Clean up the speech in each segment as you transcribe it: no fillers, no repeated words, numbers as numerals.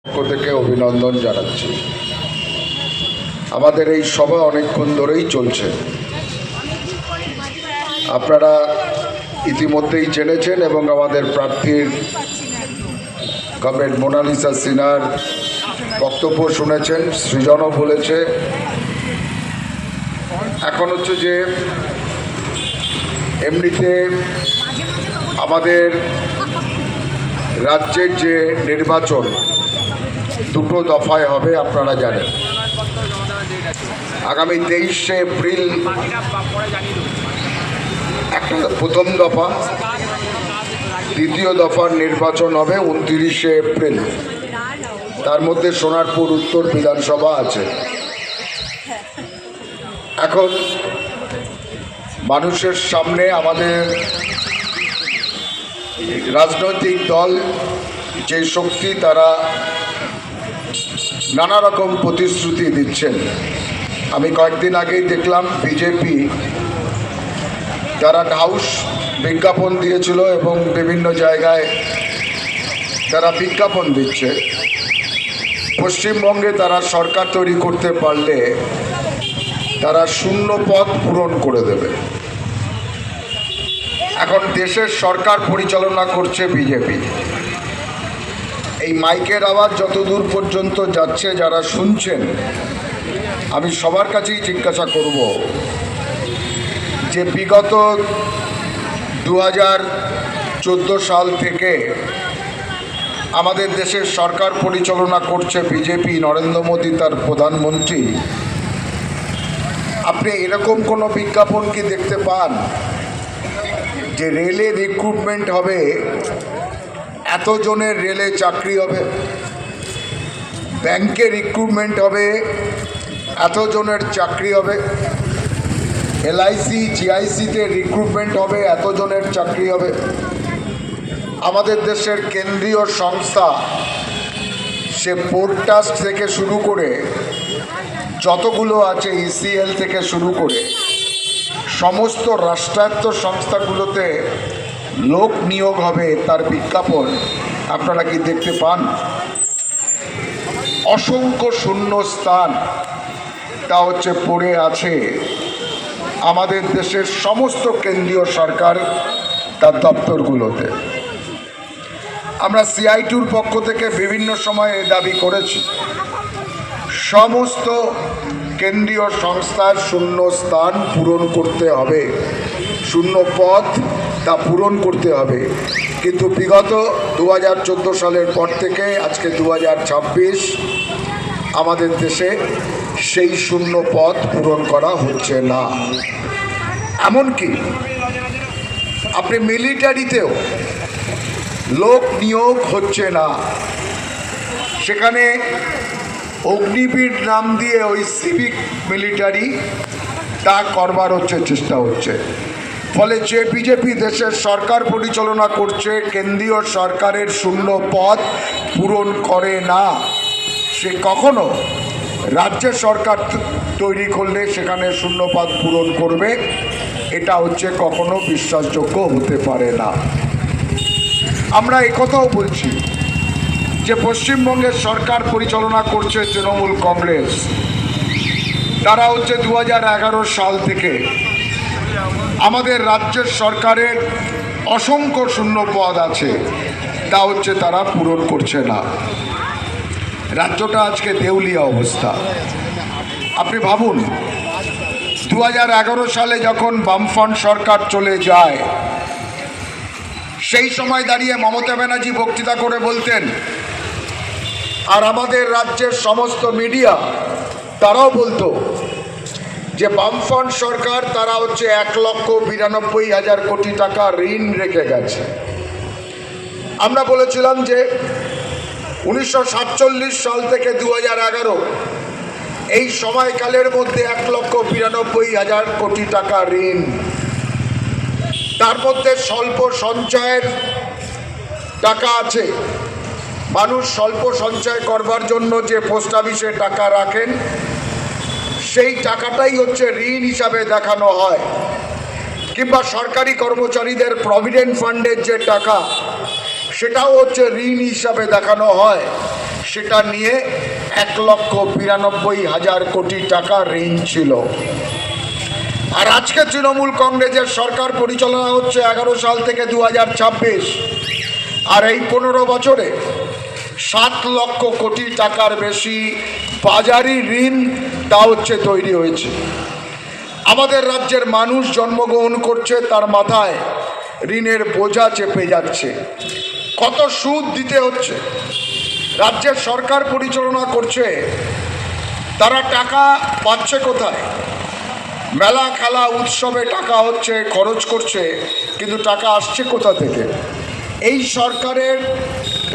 পক্ষ থেকে অভিনন্দন জানাচ্ছি। আমাদের এই সভা অনেকক্ষণ ধরেই চলছে। আপনারা ইতিমধ্যেই জেনেছেন এবং আমাদের প্রার্থীর কমরেড মোনালিসা সিনহার বক্তব্য শুনেছেন, সৃজনও বলেছে। এখন হচ্ছে যে এমনিতে আমাদের রাজ্যের যে নির্বাচন দুটো দফায় হবে আপনারা জানেন। আগামী 23শে এপ্রিল একটা প্রথম দফা, দ্বিতীয় দফার নির্বাচন হবে 29শে এপ্রিল। তার মধ্যে সোনারপুর উত্তর বিধানসভা আছে। এখন মানুষের সামনে আমাদের রাজনৈতিক দল যে শক্তি, তারা নানা রকম প্রতিশ্রুতি দিচ্ছেন। আমি কয়েকদিন আগেই দেখলাম বিজেপি তারা হাউস বিজ্ঞাপন দিয়েছিল এবং বিভিন্ন জায়গায় তারা বিজ্ঞাপন দিচ্ছে। পশ্চিমবঙ্গে তারা সরকার তৈরি করতে পারলে তারা শূন্য পদ পূরণ করে দেবে। এখন দেশের সরকার পরিচালনা করছে বিজেপি। এই মাইকের আওয়াজ যত দূর পর্যন্ত যাচ্ছে, যারা শুনছেন, আমি সবার কাছেই জিজ্ঞাসা করব যে বিগত 2014 সাল থেকে আমাদের দেশের সরকার পরিচালনা করছে বিজেপি, নরেন্দ্র মোদী তার প্রধানমন্ত্রী। আপনি এরকম কোনো বিজ্ঞাপন কি দেখতে পান যে রেলে রিক্রুটমেন্ট হবে, এতজনের রেলে চাকরি হবে, ব্যাংকে রিক্রুটমেন্ট হবে, এতজনের চাকরি হবে, এলআইসি জিআইসিতে রিক্রুটমেন্ট হবে, এতজনের চাকরি হবে? আমাদের দেশের কেন্দ্রীয় সংস্থা, সে পোর্ট ট্রাস্ট থেকে শুরু করে যতগুলো আছে, ইসিএল থেকে শুরু করে সমস্ত রাষ্ট্রায়ত্ত সংস্থাগুলোতে লোক নিয়োগ হবে, তার বিজ্ঞাপন আপনারা কি দেখতে পান? অসংখ্য শূন্য স্থান তা হচ্ছে পড়ে আছে আমাদের দেশের সমস্ত কেন্দ্রীয় সরকার তার দপ্তরগুলোতে। আমরা সিআইটিউর পক্ষ থেকে বিভিন্ন সময় এ দাবি করেছি, সমস্ত কেন্দ্রীয় সংস্থার শূন্য স্থান পূরণ করতে হবে, শূন্য পদ তা পূরণ করতে হবে। কিন্তু বিগত 2014 সালের পর থেকে আজকে 2026 আমাদের দেশে সেই শূন্য পদ পূরণ করা হচ্ছে না। এমনকি আপনি মিলিটারিতেও লোক নিয়োগ হচ্ছে না। সেখানে অগ্নিবীর নাম দিয়ে ওই সিভিক মিলিটারি তা করবার চেষ্টা হচ্ছে। ফলে যে বিজেপি দেশের সরকার পরিচালনা করছে, কেন্দ্রীয় সরকারের শূন্য পদ পূরণ করে না, সে কখনো রাজ্যের সরকার তৈরি করলে সেখানে শূন্য পদ পূরণ করবে, এটা কখনো বিশ্বাসযোগ্য হতে পারে না। আমরা একথাও বলছি যে পশ্চিমবঙ্গের সরকার পরিচালনা করছে তৃণমূল কংগ্রেস। তারা 2011 সাল থেকে আমাদের রাজ্যের সরকারের অসংখ্য শূন্য পদ আছে, তা তারা পূরণ করছে না। রাজ্যটা আজকে দেউলিয়া অবস্থা। আপনি ভাবুন, 2011 সালে যখন বামফ্রন্ট সরকার চলে যায়, সেই সময় দাঁড়িয়ে মমতা ব্যানার্জি বক্তৃতা করে বলতেন, আর আমাদের রাজ্যের সমস্ত মিডিয়া তারাও বলতো যে বামফ্রন্ট সরকার তারা 1,92,000 কোটি টাকা ঋণ রেখে গেছে। আমরা বলেছিলাম যে 1947 সাল থেকে 2011 এই সময়কালের মধ্যে 1,92,000 কোটি টাকা ঋণ। তার মধ্যে স্বল্প সঞ্চয়ের টাকা আছে। মানুষ স্বল্প সঞ্চয় করবার জন্য যে পোস্ট অফিসে টাকা রাখেন, সেই টাকাটাই ঋণ হিসাবে দেখানো হয়। কিংবা সরকারি কর্মচারীদের প্রভিডেন্ট ফান্ডের যে টাকা, সেটাও ঋণ হিসাবে দেখানো হয়। সেটা নিয়ে 1,92,000 কোটি টাকা ঋণ ছিল। আর আজকে তৃণমূল কংগ্রেসের সরকার পরিচালনা হচ্ছে 11 সাল থেকে 2026, আর এই 15 বছরে 7 লক্ষ কোটি টাকার বেশি বাজারি ঋণ তা হচ্ছে তৈরি হয়েছে। আমাদের রাজ্যের মানুষ জন্মগ্রহণ করছে, তার মাথায় ঋণের বোঝা চেপে যাচ্ছে। কত সুদ দিতে হচ্ছে। রাজ্যের সরকার পরিচালনা করছে, তারা টাকা পাচ্ছে কোথায়? মেলা খেলা উৎসবে টাকা হচ্ছে, খরচ করছে, কিন্তু টাকা আসছে কোথা থেকে? এই সরকারের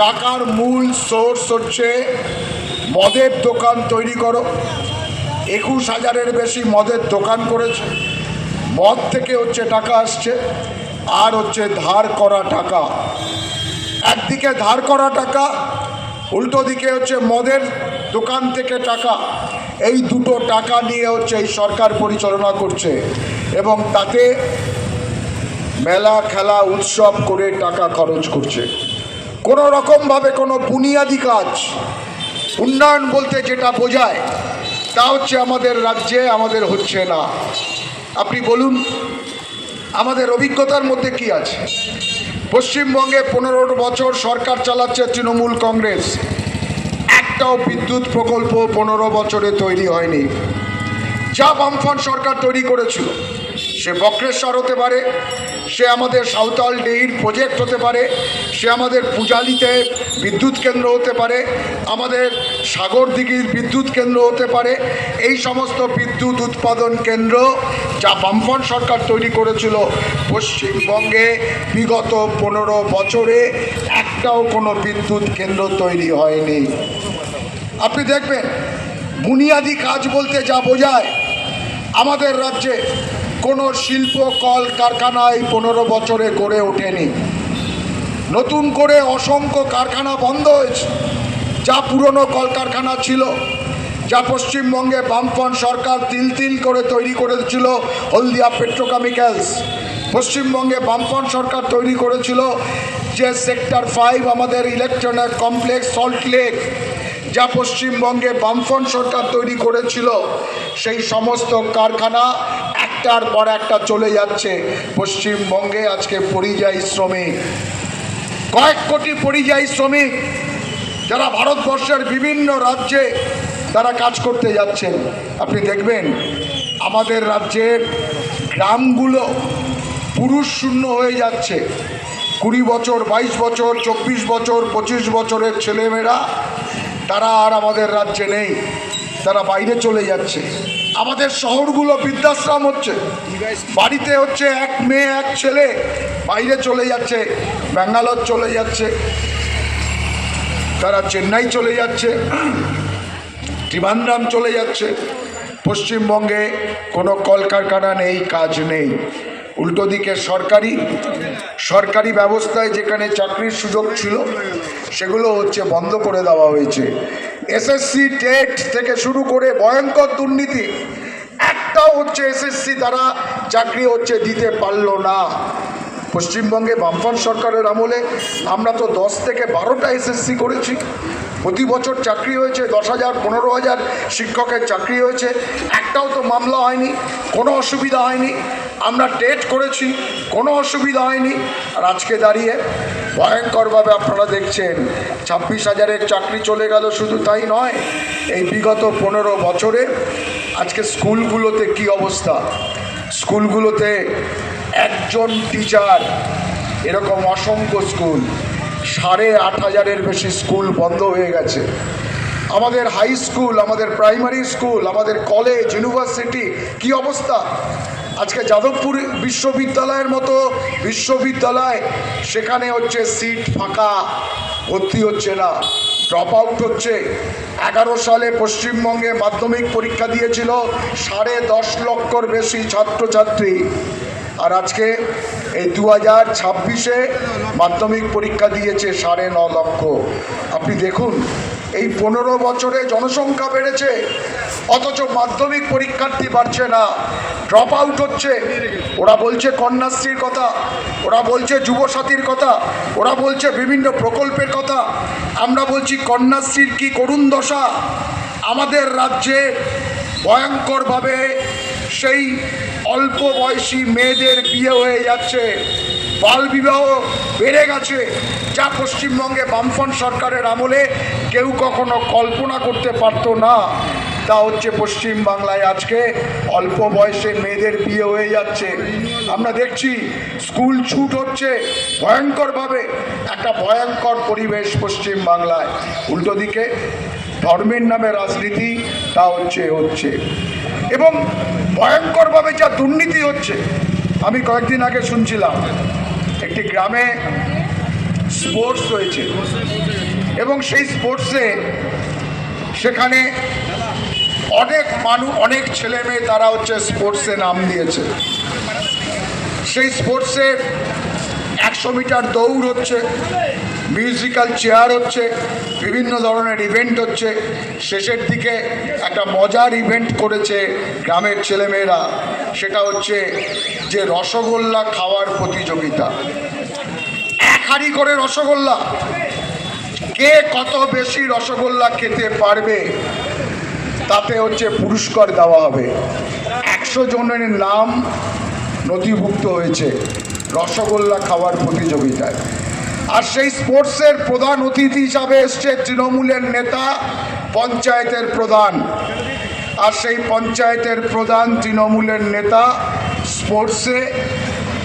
টাকার মূল সোর্স হচ্ছে মদের দোকান তৈরি করো। 21,000-এর বেশি মদের দোকান করেছে। মদ থেকে হচ্ছে টাকা আসছে, আর হচ্ছে ধার করা টাকা। একদিকে ধার করা টাকা, উল্টো দিকে হচ্ছে মদের দোকান থেকে টাকা। এই দুটো টাকা নিয়ে হচ্ছে এই সরকার পরিচালনা করছে, এবং তাতে মেলা খেলা উৎসব করে টাকা খরচ করছে। কোনো রকমভাবে কোনো বুনিয়াদি কাজ, উন্নয়ন বলতে যেটা বোঝায়, তা হচ্ছে আমাদের রাজ্যে আমাদের হচ্ছে না। আপনি বলুন, আমাদের অভিজ্ঞতার মধ্যে কি আছে? পশ্চিমবঙ্গে 15 বছর সরকার চালাচ্ছে তৃণমূল কংগ্রেস, একটাও বিদ্যুৎ প্রকল্প 15 বছরে তৈরি হয়নি। যা বামফ্রন্ট সরকার তৈরি করেছিল, সে বক্রেশ্বর হতে পারে, সে আমাদের সাঁওতাল ডিহির প্রজেক্ট হতে পারে, সে আমাদের পূজালিতে বিদ্যুৎ কেন্দ্র হতে পারে, আমাদের সাগরদিঘির বিদ্যুৎ কেন্দ্র হতে পারে। এই সমস্ত বিদ্যুৎ উৎপাদন কেন্দ্র যা বামফ্রন্ট সরকার তৈরি করেছিল, পশ্চিমবঙ্গে বিগত 15 বছরে একটাও কোনো বিদ্যুৎ কেন্দ্র তৈরি হয়নি। আপনি দেখবেন, বুনিয়াদি কাজ বলতে যা বোঝায়, আমাদের রাজ্যে কোনো শিল্প কল কারখানায় 15 বছরে গড়ে ওঠেনি। নতুন করে অসংখ্য কারখানা বন্ধ হয়েছে। যা পুরনো কলকারখানা ছিল, যা পশ্চিমবঙ্গে বামফ্রন্ট সরকার তিল তিল করে তৈরি করেছিল, হলদিয়া পেট্রোকেমিক্যালস, পশ্চিমবঙ্গে বামফ্রন্ট সরকার তৈরি করেছিল যে সেক্টর 5 আমাদের ইলেকট্রনিক কমপ্লেক্স সল্ট লেক, যা পশ্চিমবঙ্গে বামফ্রন্ট সরকার তৈরি করেছিল, সেই সমস্ত কারখানা একটার পর একটা চলে যাচ্ছে। পশ্চিমবঙ্গে আজকে পরিযায়ী শ্রমিক, কয়েক কোটি পরিযায়ী শ্রমিক, যারা ভারতবর্ষের বিভিন্ন রাজ্যে তারা কাজ করতে যাচ্ছেন। আপনি দেখবেন আমাদের রাজ্যের গ্রামগুলো পুরুষ শূন্য হয়ে যাচ্ছে। 20 বছর, 22 বছর, 24 বছর, 25 বছরের ছেলেমেয়েরা তারা আর আমাদের রাজ্যে নেই, তারা বাইরে চলে যাচ্ছে। আমাদের শহরগুলো বৃদ্ধাশ্রম হচ্ছে। বাড়িতে হচ্ছে এক মেয়ে এক ছেলে, বাইরে চলে যাচ্ছে, ব্যাঙ্গালোর চলে যাচ্ছে, তারা চেন্নাই চলে যাচ্ছে, ত্রিভান্দ্রাম চলে যাচ্ছে। পশ্চিমবঙ্গে কোনো কলকারখানা নেই, কাজ নেই। উল্টো দিকে সরকারি ব্যবস্থায় যেখানে চাকরির সুযোগ ছিল, সেগুলো হচ্ছে বন্ধ করে দেওয়া হয়েছে। এসএসসি টেট থেকে শুরু করে ভয়ঙ্কর দুর্নীতি, একটাও হচ্ছে এসএসসি তারা চাকরি হচ্ছে দিতে পারলো না। পশ্চিমবঙ্গে বামফ্রন্ট সরকারের আমলে আমরা তো 10 থেকে 12টা এসএসসি করেছি। প্রতি বছর চাকরি হয়েছে, 10,000 15,000 শিক্ষকের চাকরি হয়েছে, একটাও তো মামলা হয়নি, কোনো অসুবিধা হয়নি। আমরা টেট করেছি, কোনো অসুবিধা হয়নি। আর আজকে দাঁড়িয়ে ভয়ঙ্করভাবে আপনারা দেখছেন 26,000-এর চাকরি চলে গেল। শুধু তাই নয়, এই বিগত 15 বছরে আজকে স্কুলগুলোতে কি অবস্থা। স্কুলগুলোতে একজন টিচার, এরকম অসংখ্য স্কুল, 8,500-এর বেশি স্কুল বন্ধ হয়ে গেছে। আমাদের হাই স্কুল, আমাদের প্রাইমারি স্কুল, আমাদের কলেজ, ইউনিভার্সিটি কি অবস্থা। আজকে যাদবপুর বিশ্ববিদ্যালয়ের মতো বিশ্ববিদ্যালয়, সেখানে হচ্ছে সিট ফাঁকা, ভর্তি হচ্ছে না, ড্রপ আউট হচ্ছে। 11 সালে পশ্চিমবঙ্গে মাধ্যমিক পরীক্ষা দিয়েছিল 10.5 লক্ষর বেশি ছাত্রছাত্রী, আর আজকে এই 2026-এ মাধ্যমিক পরীক্ষা দিয়েছে 9.5 লক্ষ। আপনি দেখুন এই 15 বছরে জনসংখ্যা বেড়েছে, অথচ মাধ্যমিক পরীক্ষার্থী বাড়ছে না, ড্রপ আউট হচ্ছে। ওরা বলছে কন্যাশ্রীর কথা, ওরা বলছে যুবসাথীর কথা, ওরা বলছে বিভিন্ন প্রকল্পের কথা। আমরা বলছি কন্যাশ্রীর কি করুণ দশা। আমাদের রাজ্যে ভয়ঙ্করভাবে সেই অল্প বয়সী মেয়েদের বিয়ে হয়ে যাচ্ছে, বালবিবাহ বেড়ে গেছে, যা পশ্চিমবঙ্গে বামফ্রন্ট সরকারের আমলে কেউ কখনো কল্পনা করতে পারতো না। তা হচ্ছে পশ্চিমবাংলায় আজকে অল্প বয়সে মেয়েদের বিয়ে হয়ে যাচ্ছে। আমরা দেখছি স্কুল ছুট হচ্ছে ভয়ঙ্করভাবে, একটা ভয়ঙ্কর পরিবেশ পশ্চিমবাংলায়। উল্টো দিকে ধর্মের নামে রাজনীতি তা হচ্ছে এবং ভয়ঙ্করভাবে যা দুর্নীতি হচ্ছে। আমি কয়েকদিন আগে শুনছিলাম একটি গ্রামে স্পোর্টস রয়েছে এবং সেই স্পোর্টসে সেখানে অনেক ছেলে মেয়ে তারা স্পোর্টসে নাম দিয়েছে। সেই স্পোর্টসে 100 মিটার দৌড় হচ্ছে, মিউজিক্যাল চেয়ার হচ্ছে, বিভিন্ন ধরনের ইভেন্ট হচ্ছে। শেষের দিকে একটা মজার ইভেন্ট করেছে গ্রামের ছেলেমেয়েরা, সেটা হচ্ছে যে রসগোল্লা খাওয়ার প্রতিযোগিতা। 1 হাঁড়ি করে রসগোল্লা, কে কত বেশি রসগোল্লা খেতে পারবে তাতে পুরস্কার দেওয়া হবে। 100 জনের নাম নথিভুক্ত হয়েছে রসগোল্লা খাওয়ার প্রতিযোগিতায়। আর সেই স্পোর্টসের প্রধান অতিথি হিসাবে এসছে তৃণমূলের নেতা, পঞ্চায়েতের প্রধান। আর সেই পঞ্চায়েতের প্রধান তৃণমূলের নেতা স্পোর্টসে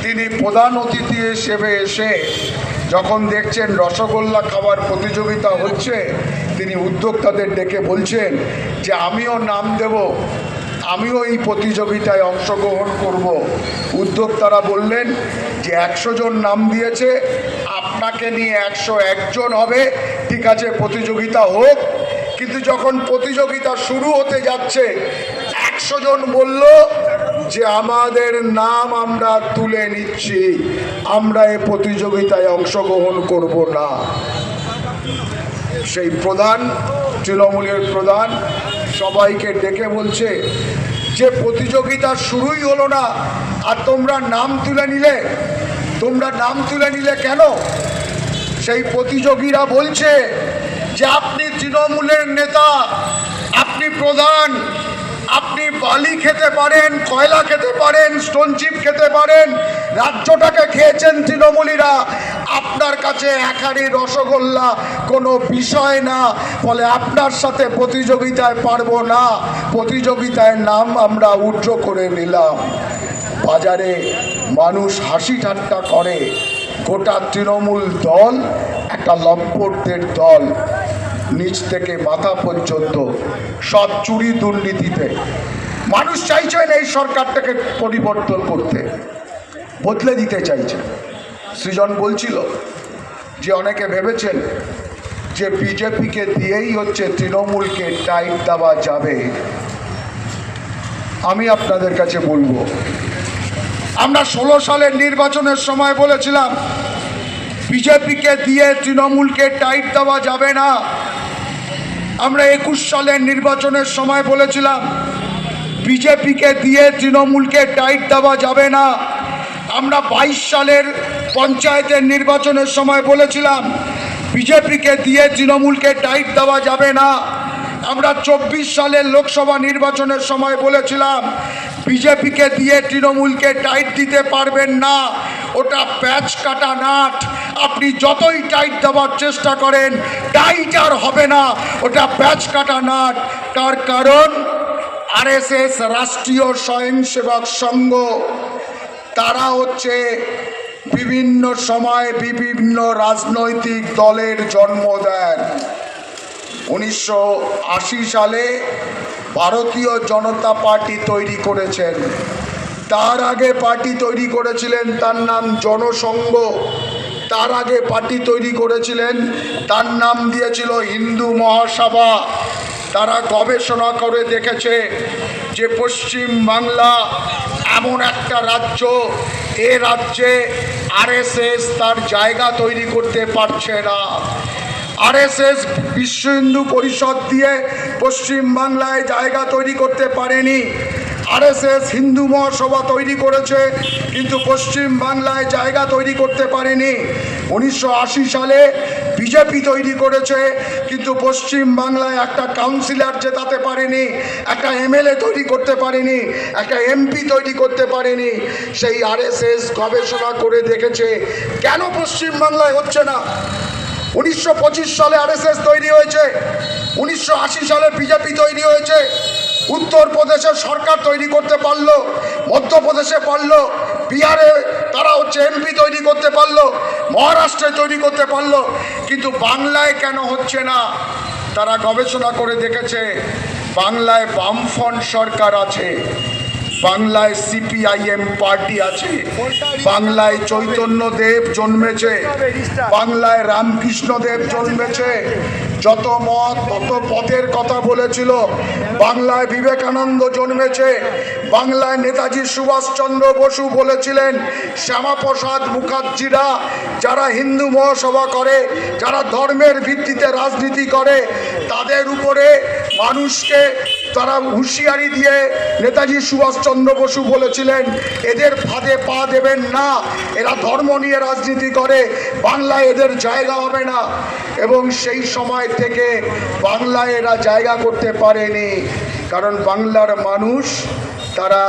তিনি প্রধান অতিথি হিসেবে এসে যখন দেখছেন রসগোল্লা খাওয়ার প্রতিযোগিতা হচ্ছে, তিনি উদ্যোক্তাদের ডেকে বলছেন যে আমিও নাম দেব, আমিও এই প্রতিযোগিতায় অংশগ্রহণ করব। উদ্যোক্তারা বললেন যে 100 জন নাম দিয়েছে, আপনাকে নিয়ে 101 জন হবে, ঠিক আছে প্রতিযোগিতা হোক। কিন্তু যখন প্রতিযোগিতা শুরু হতে যাচ্ছে 100 জন বলল যে আমাদের নাম আমরা তুলে নিচ্ছি, আমরা এই প্রতিযোগিতায় অংশগ্রহণ করব না। সেই প্রধান, তৃণমূলের প্রধান সবাইকে ডেকে বলছে যে প্রতিযোগিতা শুরুই হলো না আর তোমরা নাম তুলে নিলে, তোমরা নাম তুলে নিলে কেন? সেই প্রতিযোগীরা বলছে যে আপনি তৃণমূলের নেতা, আপনি প্রধান, আপনি বালি খেতে পারেন, কয়লা খেতে পারেন, স্টোনচিপ খেতে পারেন, রাজ্যটাকে খেয়েছেন তৃণমূলীরা, আপনার কাছে 1 হাঁড়ি রসগোল্লা কোনো বিষয় না, ফলে আপনার সাথে প্রতিযোগিতায় পারবো না, প্রতিযোগিতায় নাম আমরা উইথড্র করে নিলাম। বাজারে মানুষ হাসি ঠাট্টা করে, গোটা তৃণমূল দল একটা লম্পটদের দল, নিচ থেকে মাথা পর্যন্ত সব চুরি দুর্নীতিতে। মানুষ চাইছেন এই সরকারটাকে পরিবর্তন করতে, বদলে দিতে চাইছে। সৃজন বলছিল যে অনেকে ভেবেছেন যে বিজেপিকে দিয়েই তৃণমূলকে টাইট দেওয়া যাবে। আমি আপনাদের কাছে বলবো, আমরা 16 সালের নির্বাচনের সময় বলেছিলাম বিজেপিকে দিয়ে তৃণমূলকে টাইট দেওয়া যাবে না। আমরা 21 সালের নির্বাচনের সময় বলেছিলাম বিজেপিকে দিয়ে তৃণমূলকে টাইট দেওয়া যাবে না। আমরা 22 সালের পঞ্চায়েতের নির্বাচনের সময় বলেছিলাম বিজেপিকে দিয়ে তৃণমূলকে টাইট দেওয়া যাবে না। আমরা 24 সালের লোকসভা নির্বাচনের সময় বলেছিলাম বিজেপিকে দিয়ে তৃণমূলকে টাইট দিতে পারবেন না, ওটা প্যাচ কাটা নাট, আপনি যতই টাইট দেওয়ার চেষ্টা করেন টাইট আর হবে না, ওটা প্যাচ কাটা নাট। তার কারণ আরএসএস, রাষ্ট্রীয় স্বয়ংসেবক সংঘ, তারা বিভিন্ন সময় বিভিন্ন রাজনৈতিক দলের জন্ম দেন। 1980 সালে ভারতীয় জনতা পার্টি তৈরি করেছেন, তার আগে পার্টি তৈরি করেছিলেন তার নাম জনসংঘ, তার আগে পার্টি তৈরি করেছিলেন তার নাম দিয়েছিল হিন্দু মহাসভা। তারা গবেষণা করে দেখেছে যে পশ্চিম বাংলা এমন একটা রাজ্য, এ রাজ্যে আরএসএস তার জায়গা তৈরি করতে পারছে না। আরএসএস বিশ্ব হিন্দু পরিষদ দিয়ে পশ্চিম বাংলায় জায়গা তৈরি করতে পারেনি। আরএসএস হিন্দু মহাসভা তৈরি করেছে, কিন্তু পশ্চিম বাংলায় জায়গা তৈরি করতে পারেনি। 1980 সালে বিজেপি তৈরি করেছে, কিন্তু পশ্চিম বাংলায় একটা কাউন্সিলর জেতাতে পারেনি, একটা এমএলএ তৈরি করতে পারেনি, একটা এমপি তৈরি করতে পারেনি। সেই আরএসএস গবেষণা করে দেখেছে কেন পশ্চিম বাংলায় হচ্ছে না। 1925 সালে আরএসএস তৈরি হয়েছে, 1980 সালে বিজেপি তৈরি হয়েছে, উত্তরপ্রদেশের সরকার তৈরি করতে পারলো, মধ্যপ্রদেশে পারলো, বিহারে তারা এমপি তৈরি করতে পারলো, মহারাষ্ট্রে তৈরি করতে পারলো, কিন্তু বাংলায় কেন হচ্ছে না? তারা গবেষণা করে দেখেছে বাংলায় বামফ্রন্ট সরকার আছে, বাংলায় সিপিআইএম পার্টি আছে, বাংলায় চৈতন্যদেব জন্মেছে, বাংলায় রামকৃষ্ণদেব জন্মেছে, যত মত তত পথের কথা বলেছিল। বাংলায় বিবেকানন্দ জন্মেছে, বাংলায় নেতাজি সুভাষচন্দ্র বসু বলেছিলেন, শ্যামাপ্রসাদ মুখার্জিরা যারা হিন্দু মহাসভা করে, যারা ধর্মের ভিত্তিতে রাজনীতি করে, তাদের উপরে মানুষকে তারা হুঁশিয়ারি দিয়ে নেতাজি সুভাষচন্দ্র বসু বলেছিলেন এদের ফাঁদে পা দেবেন না, এরা ধর্ম নিয়ে রাজনীতি করে, বাংলায় এদের জায়গা হবে না। এবং সেই সময় থেকে বাংলায় এরা জায়গা করতে পারেনি, কারণ বাংলার মানুষ তারা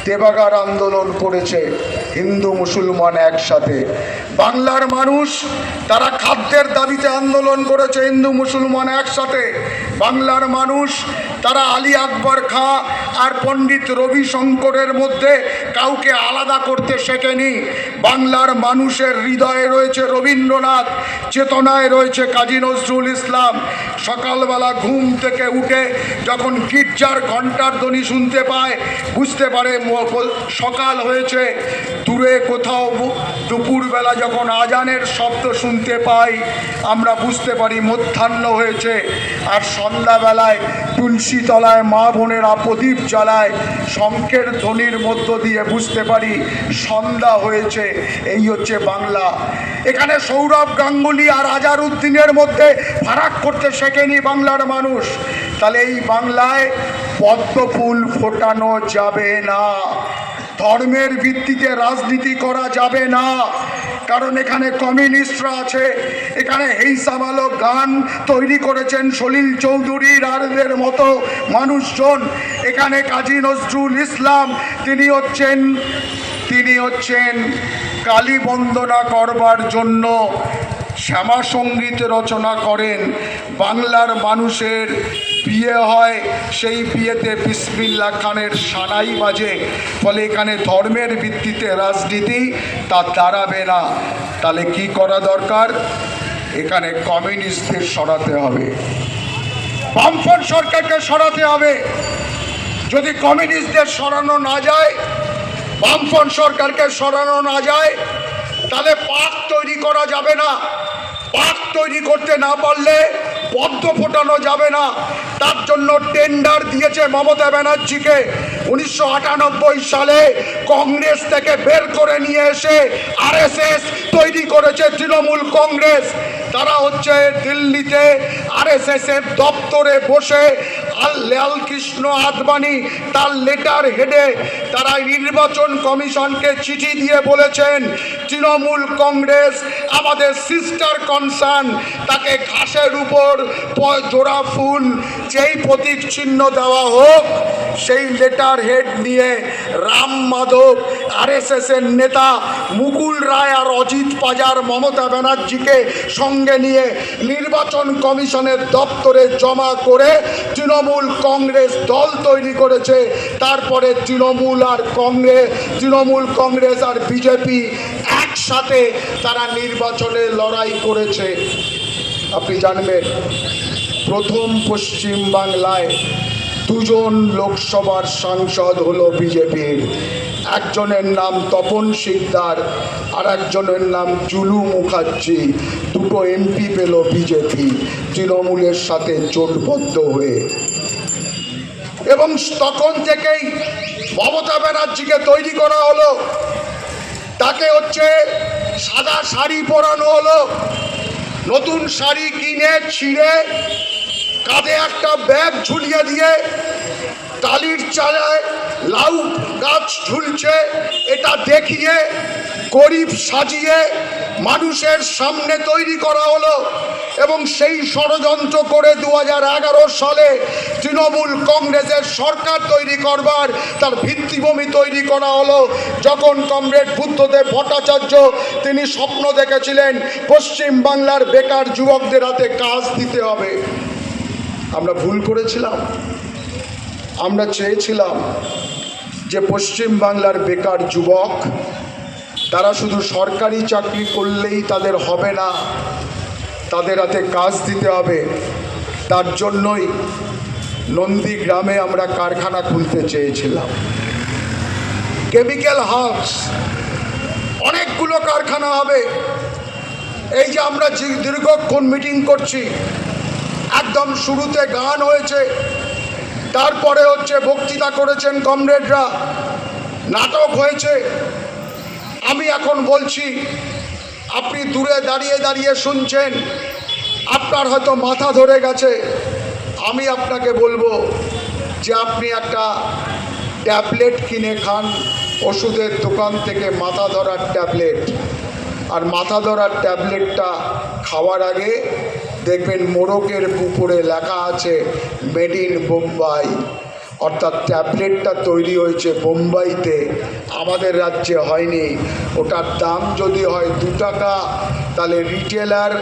তেভাগার আন্দোলন করেছে, হিন্দু মুসলমান একসাথে। বাংলার মানুষ তারা খাদ্যের দাবিতে আন্দোলন করেছে, হিন্দু মুসলমান একসাথে। বাংলার মানুষ তারা আলী আকবর খাঁ আর পণ্ডিত রবিশঙ্করের মধ্যে কাউকে আলাদা করতে শেখেনি। বাংলার মানুষের হৃদয়ে রয়েছে রবীন্দ্রনাথ, চেতনায় রয়েছে কাজী নজরুল ইসলাম। সকালবেলা ঘুম থেকে উঠে যখন গির্জার ঘণ্টার ধ্বনি শুনতে পায়, বুঝতে পারে সকাল হয়েছে। দূরে কোথাও দুপুরবেলা যখন আজানের শব্দ শুনতে পাই, আমরা বুঝতে পারি মধ্যাহ্ন হয়েছে। আর সন্ধ্যাবেলায় তুলসী তলায় মা বোনেরা প্রদীপ জ্বালায়, শঙ্খের ধ্বনির মধ্য দিয়ে বুঝতে পারি সন্ধ্যা হয়েছে। এই হচ্ছে বাংলা। এখানে সৌরভ গাঙ্গুলি আর আজহারউদ্দিনের মধ্যে ফারাক করতে শেখেনি বাংলার মানুষ। তাহলে এই বাংলায় পদ্ম ফুল ফোটানো যাবে না, ধর্মের ভিত্তিতে রাজনীতি করা যাবে না, কারণ এখানে কমিউনিস্টরা আছে। এখানে হেইসামালো গান তৈরি করেছেন সলিল চৌধুরী রারদের মতো মানুষজন। এখানে কাজী নজরুল ইসলাম তিনি হচ্ছেন কালী বন্দনা করবার জন্য শ্যামা সঙ্গীত রচনা করেন। বাংলার মানুষের বিয়ে হয়, সেই বিয়েতে বিসমিল্লাহ খানের সানাই বাজে। ফলে এখানে ধর্মের ভিত্তিতে রাজনীতি তা দাঁড়াবে না। তাহলে কি করা দরকার? এখানে কমিউনিস্টদের সরাতে হবে, বামফ্রন্ট সরকারকে সরাতে হবে। যদি কমিউনিস্টদের সরানো না যায়, বামফ্রন্ট সরকারকে সরানো না যায়, তাহলে পাক তৈরি করা যাবে না। পাক তৈরি করতে না পারলে পদ্ম ফোটানো যাবে না। তার জন্য টেন্ডার দিয়েছে মমতা ব্যানার্জিকে। 1998 সালে কংগ্রেস থেকে বের করে নিয়ে এসে আরএসএস তৈরি করেছে তৃণমূল কংগ্রেস। তারা হচ্ছে দিল্লিতে আরএসএসের দপ্তরে বসে লালকৃষ্ণ আদবানি তার লেটার হেডে তারা নির্বাচন কমিশনকে চিঠি দিয়ে বলেছেন তৃণমূল কংগ্রেস আমাদের সিস্টার কনসার্ন, তাকে ঘাসের উপর জোড়া ফুল যেই প্রতীক চিহ্ন দেওয়া হোক। সেই লেটার হেড নিয়ে রাম মাধব আরএসএসের নেতা মুকুল রায় আর অজিত পাজার মমতা ব্যানার্জিকে সঙ্গে নিয়ে নির্বাচন কমিশনের দপ্তরে জমা করে তৃণমূল কংগ্রেস দল তৈরি করেছে। তারপরে তৃণমূল কংগ্রেস আর বিজেপি একসাথে তারা নির্বাচনে লড়াই করেছে। আপনি জানবেন প্রথম পশ্চিম বাংলায় দুজন লোকসভার সাংসদ হলো বিজেপির। একজনের নাম তপন শিকদার আর একজনের নাম জুলু মুখার্জি। দুটো এমপি পেল বিজেপি তৃণমূলের সাথে জোটবদ্ধ হয়ে। এবং তখন থেকেই মমতা ব্যানার্জিকে তৈরি করা হলো, তাকে সাদা শাড়ি পরানো হলো, নতুন শাড়ি কিনে ছিঁড়ে কাঁধে একটা ব্যাগ ঝুলিয়ে দিয়ে টালির চালায় লাউ গাছ ঝুলছে এটা দেখিয়ে গরিব সাজিয়ে মানুষের সামনে তৈরি করা হলো এবং সেই ষড়যন্ত্র করে 2011 সালে তৃণমূল কংগ্রেসের সরকার তৈরি করবার তার ভিত্তিভূমি তৈরি করা হলো। যখন কমরেড বুদ্ধদেব ভট্টাচার্য তিনি স্বপ্ন দেখেছিলেন পশ্চিম বাংলার বেকার যুবকদের হাতে কাজ দিতে হবে। আমরা ভুল করেছিলাম। আমরা চেয়েছিলাম যে পশ্চিম বাংলার বেকার যুবক তারা শুধু সরকারি চাকরি করলেই তাদের হবে না, তাদের হাতে কাজ দিতে হবে। তার জন্যই নন্দীগ্রামে আমরা কারখানা খুলতে চেয়েছিলাম। কেমিক্যাল হাউস, অনেকগুলো কারখানা হবে। এই যে আমরা দীর্ঘক্ষণ মিটিং করছি, একদম শুরুতে গান হয়েছে, তারপরে হচ্ছে বক্তৃতা করেছেন কমরেডরা, নাটক হয়েছে। আমি এখন বলছি, আপনি দূরে দাঁড়িয়ে দাঁড়িয়ে শুনছেন, আপনার হয়তো মাথা ধরে গেছে। আমি আপনাকে বলবো যে আপনি একটা ট্যাবলেট কিনে খান ওষুধের দোকান থেকে, মাথা ধরার ট্যাবলেট। আর মাথা ধরার ট্যাবলেটটা খাওয়ার আগে দেখবেন মোড়কের উপরে লেখা আছে মেড ইন বোম্বাই, অর্থাৎ ট্যাবলেটটা তৈরি হয়েছে বোম্বাইতে, আমাদের রাজ্যে হয়নি। ওটার দাম যদি হয় 2 টাকা, তাহলে রিটেলার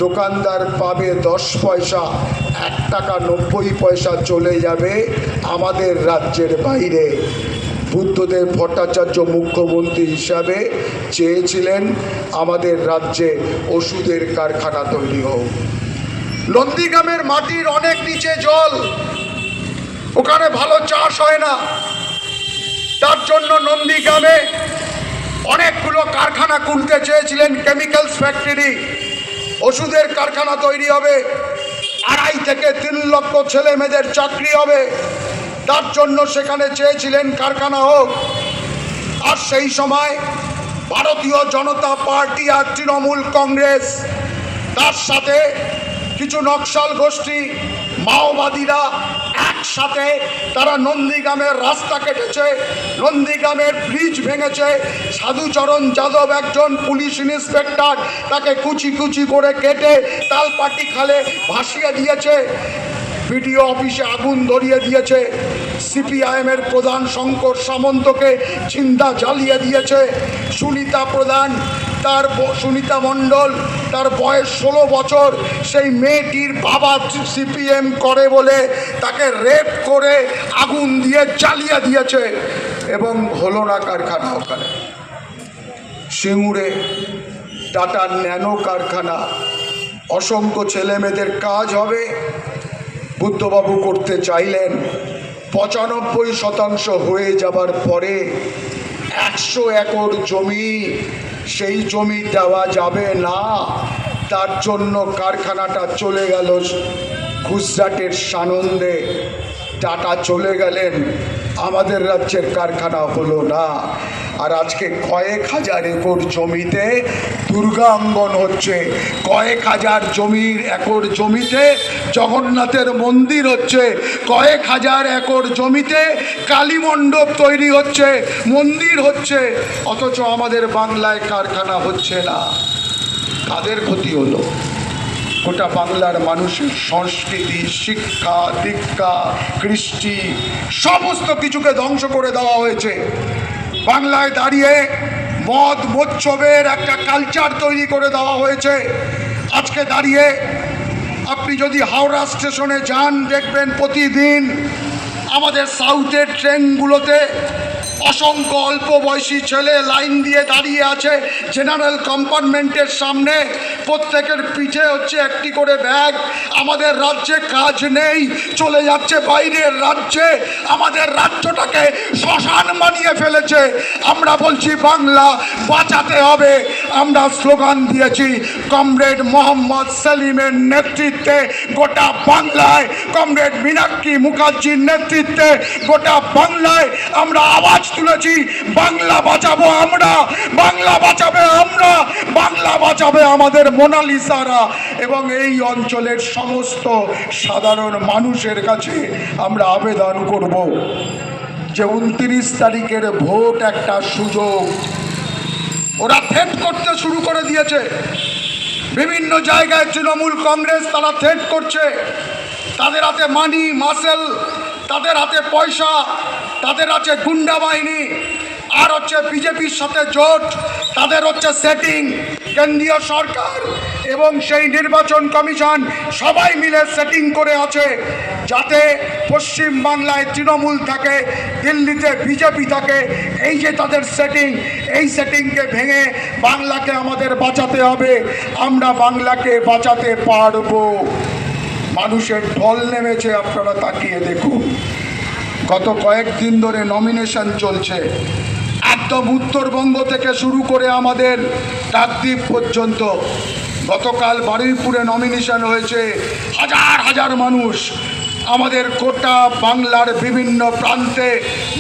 দোকানদার পাবে 10 পয়সা, 1 টাকা 90 পয়সা চলে যাবে আমাদের রাজ্যের বাইরে। বুদ্ধদেব ভট্টাচার্য মুখ্যমন্ত্রী হিসাবে চেয়েছিলেন আমাদের রাজ্যে ওষুধের কারখানা তৈরি হোক। নন্দীগ্রামের মাটির অনেক নিচে জল, ওখানে ভালো চাষ হয় না। তার জন্য নন্দীগ্রামে অনেকগুলো কারখানা খুলতে চেয়েছিলেন, কেমিক্যালস ফ্যাক্টরি, ওষুধের কারখানা তৈরি হবে, 2.5 থেকে 3 লক্ষ ছেলে মেয়েদের চাকরি হবে। তার জন্য সেখানে চেয়েছিলেন কারখানা হোক। আর সেই সময় ভারতীয় জনতা পার্টি আর তৃণমূল কংগ্রেস, তার সাথে কিছু নকশাল গোষ্ঠী, মাওবাদীরা একসাথে তারা নন্দীগ্রামের রাস্তা কেটেছে, নন্দীগ্রামের ব্রিজ ভেঙেছে। সাধুচরণ যাদব একজন পুলিশ ইন্সপেক্টর, তাকে কুচি কুচি করে কেটে তালপাটি খালে ভাসিয়ে দিয়েছে। বিডিও অফিসে আগুন ধরিয়ে দিয়েছে। সিপিআইএমের প্রধান শঙ্কর সামন্তকে জিন্দা জ্বালিয়ে দিয়েছে। সুনীতা প্রধান, সুনীতা মণ্ডল, তার বয়স 16 বছর, সেই মেয়েটির বাবা সিপিএম করে বলে তাকে রেপ করে আগুন দিয়ে জ্বালিয়ে দিয়েছে। এবং হলো না কারখানা ওখানে। সিঙ্গুরে টাটার ন্যানো কারখানা, অসংখ্য ছেলে মেয়েদের কাজ হবে। বুদ্ধবাবু করতে চাইলেন, 95% হয়ে যাবার পরে 100 একর জমি, সেই জমি দেওয়া যাবে না। তার জন্য কারখানাটা চলে গেল গুজরাটের সানন্দে। টাটা চলে গেলেন, আমাদের রাজ্যের কারখানা হলো না। আর আজকে কয়েক হাজার একর জমিতে দুর্গাঙ্গন হচ্ছে, কয়েক হাজার একর জমিতে জগন্নাথের মন্দির হচ্ছে, কয়েক হাজার একর জমিতে কালী মণ্ডপ তৈরি হচ্ছে, মন্দির হচ্ছে, অথচ আমাদের বাংলায় কারখানা হচ্ছে না। কাদের ক্ষতি হলো? গোটা বাংলার মানুষের সংস্কৃতি, শিক্ষা, দীক্ষা, কৃষ্টি সমস্ত কিছুকে ধ্বংস করে দেওয়া হয়েছে। বাংলায় দাঁড়িয়ে মদ মৎসবের একটা কালচার তৈরি করে দেওয়া হয়েছে। আজকে দাঁড়িয়ে আপনি যদি হাওড়া স্টেশনে যান, দেখবেন প্রতিদিন আমাদের সাউথের ট্রেনগুলোতে অসংখ্য অল্প বয়সী ছেলে লাইন দিয়ে দাঁড়িয়ে আছে জেনারেল কম্পার্টমেন্টের সামনে, প্রত্যেকের পিঠে হচ্ছে একটি করে ব্যাগ। আমাদের রাজ্যে কাজ নেই, চলে যাচ্ছে বাইরের রাজ্যে, আমাদের রাজ্যটাকে শ্মশান বানিয়ে ফেলেছে। আমরা বলছি বাংলা বাঁচাতে হবে। আমরা স্লোগান দিয়েছি কমরেড মোহাম্মদ সেলিমের নেতৃত্বে গোটা বাংলায়, কমরেড মীনাক্ষী মুখার্জির নেতৃত্বে গোটা বাংলায় আমরা আওয়াজ তুলেছি, বাংলা বাঁচাবো আমরা, বাংলা বাঁচাবে আমরা, বাংলা বাঁচাবে আমাদের মোনালিসারা। এবং এই অঞ্চলের সমস্ত সাধারণ মানুষের কাছে আমরা আবেদন করব যে 29 তারিখের ভোট একটা সুযোগ। ওরা থ্রেট করতে শুরু করে দিয়েছে, বিভিন্ন জায়গায় তৃণমূল কংগ্রেস তারা থ্রেট করছে, তাদের হাতে মানি মাসেল, তাদের হাতে পয়সা, তাদের আছে গুন্ডা বাহিনী, আর হচ্ছে বিজেপির সাথে জোট, তাদের হচ্ছে সেটিং। কেন্দ্রীয় সরকার এবং সেই নির্বাচন কমিশন সবাই মিলে সেটিং করে আছে যাতে পশ্চিম বাংলায় তৃণমূল থাকে, দিল্লিতে বিজেপি থাকে। এই যে তাদের সেটিং, এই সেটিংকে ভেঙে বাংলাকে আমাদের বাঁচাতে হবে। আমরা বাংলাকে বাঁচাতে পারবো। মানুষের ঢল নেমেছে, আপনারা তাকিয়ে দেখুন। গত কয়েকদিন ধরে নমিনেশন চলছে, একদম উত্তরবঙ্গ থেকে শুরু করে আমাদের কাকদ্বীপ পর্যন্ত। গতকাল বারুইপুরে নমিনেশন হয়েছে, হাজার হাজার মানুষ। আমাদের গোটা বাংলার বিভিন্ন প্রান্তে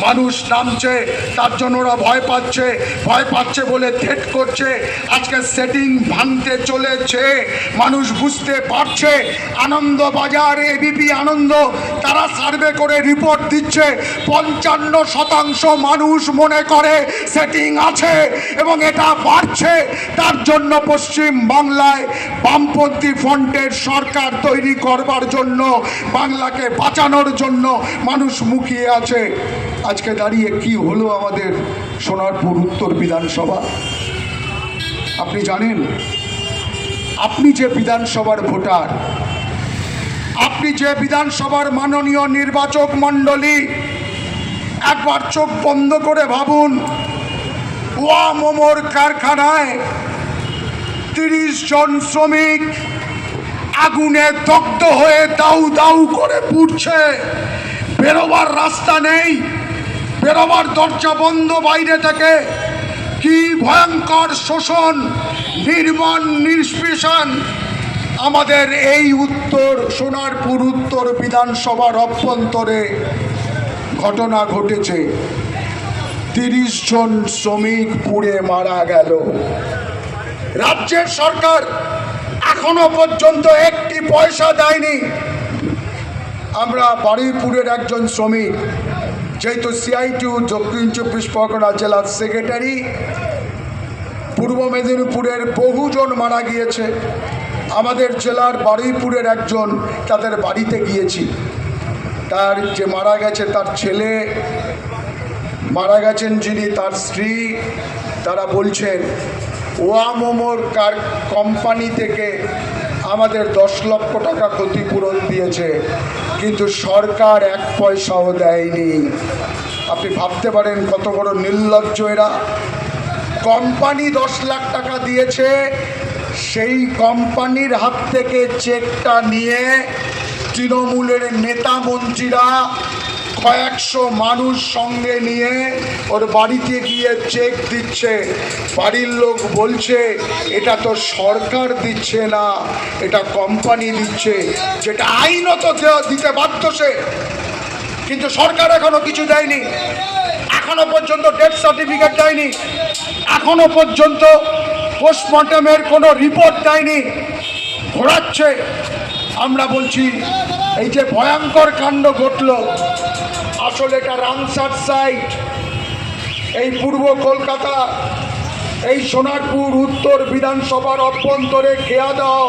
মানুষ নামছে, তার জন্য ওরা ভয় পাচ্ছে বলে থ্রেট করছে। আজকে সেটিং ভাঙতে চলেছে, মানুষ বুঝতে পারছে। আনন্দবাজার, এবিপি আনন্দ তারা সার্ভে করে রিপোর্ট দিচ্ছে, 55% মানুষ মনে করে সেটিং আছে এবং এটা বাড়ছে। তার জন্য পশ্চিম বাংলায় বামপন্থী ফ্রন্টের সরকার তৈরি করবার জন্য, বাংলা বাঁচানোর জন্য মানুষ মুখিয়ে আছে। আজকে দাঁড়িয়ে কি হলো আমাদের সোনারপুর উত্তর বিধানসভা? আপনি জানেন, আপনি যে বিধানসভার ভোটার, আপনি যে বিধানসভার মাননীয় নির্বাচক মণ্ডলী, একবার চোখ বন্ধ করে ভাবুন, ওয়া মোমোর কারখানায় 30 জন শ্রমিক আগুনে দগ্ধ হয়ে দাউ দাউ করে পুড়ছে। বেরোবার রাস্তা নেই, বেরোবার দরজা বন্ধ বাইরে থেকে। কি ভয়ঙ্কর শোষণ, নির্মম নিষ্পেষণ আমাদের এই উত্তর সোনারপুর উত্তর বিধানসভার অভ্যন্তরে ঘটনা ঘটেছে। 30 জন শ্রমিক পুড়ে মারা গেল। রাজ্যের সরকার এখনো পর্যন্ত একটি পয়সা দেয়নি। আমরা বারুইপুরের একজন শ্রমিক, যেহেতু CITU দক্ষিণ 24 পরগনা জেলার সেক্রেটারি, পূর্ব মেদিনীপুরের বহুজন মারা গিয়েছে। আমাদের জেলার বারুইপুরের একজন, তাদের বাড়িতে গিয়েছি। তার যে মারা গেছে, তার ছেলে মারা গেছেন, যিনি তার স্ত্রী, তারা বলছেন ওয়া মোমোর কোম্পানি থেকে আমাদের 10 লক্ষ টাকা ক্ষতিপূরণ দিয়েছে, কিন্তু সরকার 1 পয়সাও দেয়নি। আপনি ভাবতে পারেন কত বড় নির্লজ্জ এরা। কোম্পানি 10 লাখ টাকা দিয়েছে, সেই কোম্পানির হাত থেকে চেকটা নিয়ে তৃণমূলের নেতা মন্ত্রীরা কয়েকশো মানুষ সঙ্গে নিয়ে ওর বাড়িতে গিয়ে চেক দিচ্ছে। বাড়ির লোক বলছে এটা তো সরকার দিচ্ছে না, এটা কোম্পানি দিচ্ছে, যেটা আইনত দিতে বাধ্য সে। কিন্তু সরকার এখনো কিছু দেয়নি, এখনো পর্যন্ত ডেথ সার্টিফিকেট দেয়নি, এখনো পর্যন্ত পোস্টমর্টমের কোনো রিপোর্ট দেয়নি, ঘোরাচ্ছে। আমরা বলছি এই যে ভয়ঙ্কর কাণ্ড ঘটল, আসলে এটা রামসার সাইট, এই পূর্ব কলকাতা, এই সোনারপুর উত্তর বিধানসভার অভ্যন্তরে খেয়াদাও,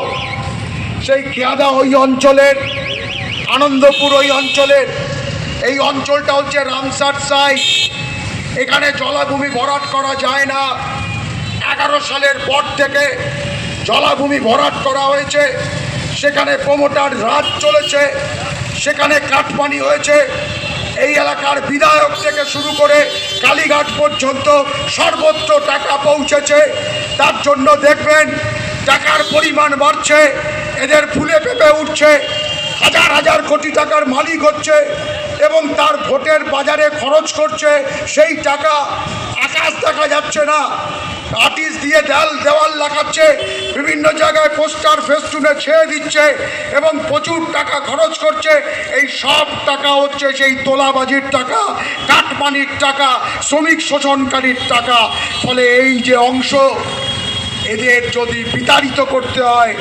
সেই খেয়াদা ওই অঞ্চলের, আনন্দপুর ওই অঞ্চলের, এই অঞ্চলটা হচ্ছে রামসার সাইট। এখানে জলাভূমি ভরাট করা যায় না। 11 সালের পর থেকে জলাভূমি ভরাট করা হয়েছে, সেখানে প্রমোটার রাজ চলেছে, সেখানে কাটমানি হয়েছে। এই এলাকার বিধায়ক থেকে শুরু করে কালীঘাট পর্যন্ত সর্বত্র টাকা পৌঁছেছে। তার জন্য দেখবেন টাকার পরিমাণ বাড়ছে, এদের ফুলে পেঁপে উঠছে। হাজার হাজার কোটি টাকার মালিক হচ্ছে এবং তার ভোটের বাজারে খরচ করছে, সেই টাকা আকাশ দেখা যাচ্ছে না। আর্টিস্ট দিয়ে দেওয়াল লাগাচ্ছে, বিভিন্ন জায়গায় পোস্টার ফেস্টুনে ছেড়ে দিচ্ছে এবং প্রচুর টাকা খরচ করছে। এই সব টাকা হচ্ছে সেই তোলাবাজির টাকা, কাটমানির টাকা, শ্রমিক শোষণকারীর টাকা। ফলে এই যে অংশ, এদের যদি বিতাড়িত করতে হয়,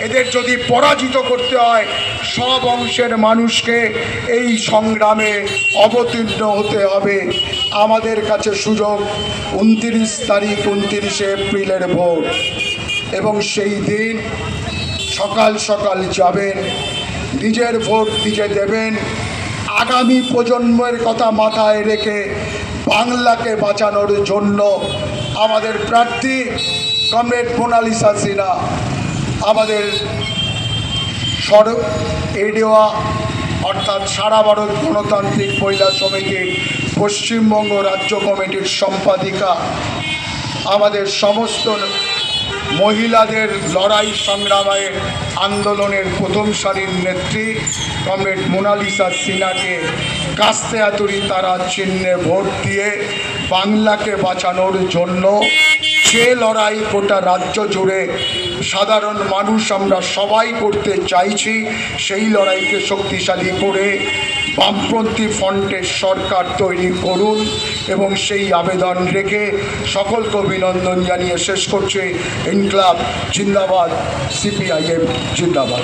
এদের যদি পরাজিত করতে হয়, সব অংশের মানুষকে এই সংগ্রামে অবতীর্ণ হতে হবে। আমাদের কাছে সুযোগ 29 তারিখ, 29শে এপ্রিলের ভোট, এবং সেই দিন সকাল সকাল যাবেন, নিজের ভোট নিজে দেবেন। আগামী প্রজন্মের কথা মাথায় রেখে বাংলাকে বাঁচানোর জন্য আমাদের প্রার্থী কমরেড মোনালিসা সিনহা, আমাদের এডিওয়া অর্থাৎ সারা ভারত গণতান্ত্রিক মহিলা সমিতির পশ্চিমবঙ্গ রাজ্য কমিটির সম্পাদিকা, আমাদের সমস্ত মহিলাদের লড়াই সংগ্রামের আন্দোলনের প্রথম সারির নেত্রী কমরেড মোনালিসা সিনহাকে কাস্তে হাতুড়ি তারা চিহ্নে ভোট দিয়ে বাংলাকে বাঁচানোর জন্য যে লড়াই গোটা রাজ্য জুড়ে সাধারণ মানুষ আমরা সবাই করতে চাইছি, সেই লড়াইকে শক্তিশালী করে বামপন্থী ফ্রন্টের সরকার তৈরি করুন। এবং সেই আবেদন রেখে সকলকে অভিনন্দন জানিয়ে শেষ করছে। ইনকলাব জিন্দাবাদ, সিপিআইএম জিন্দাবাদ।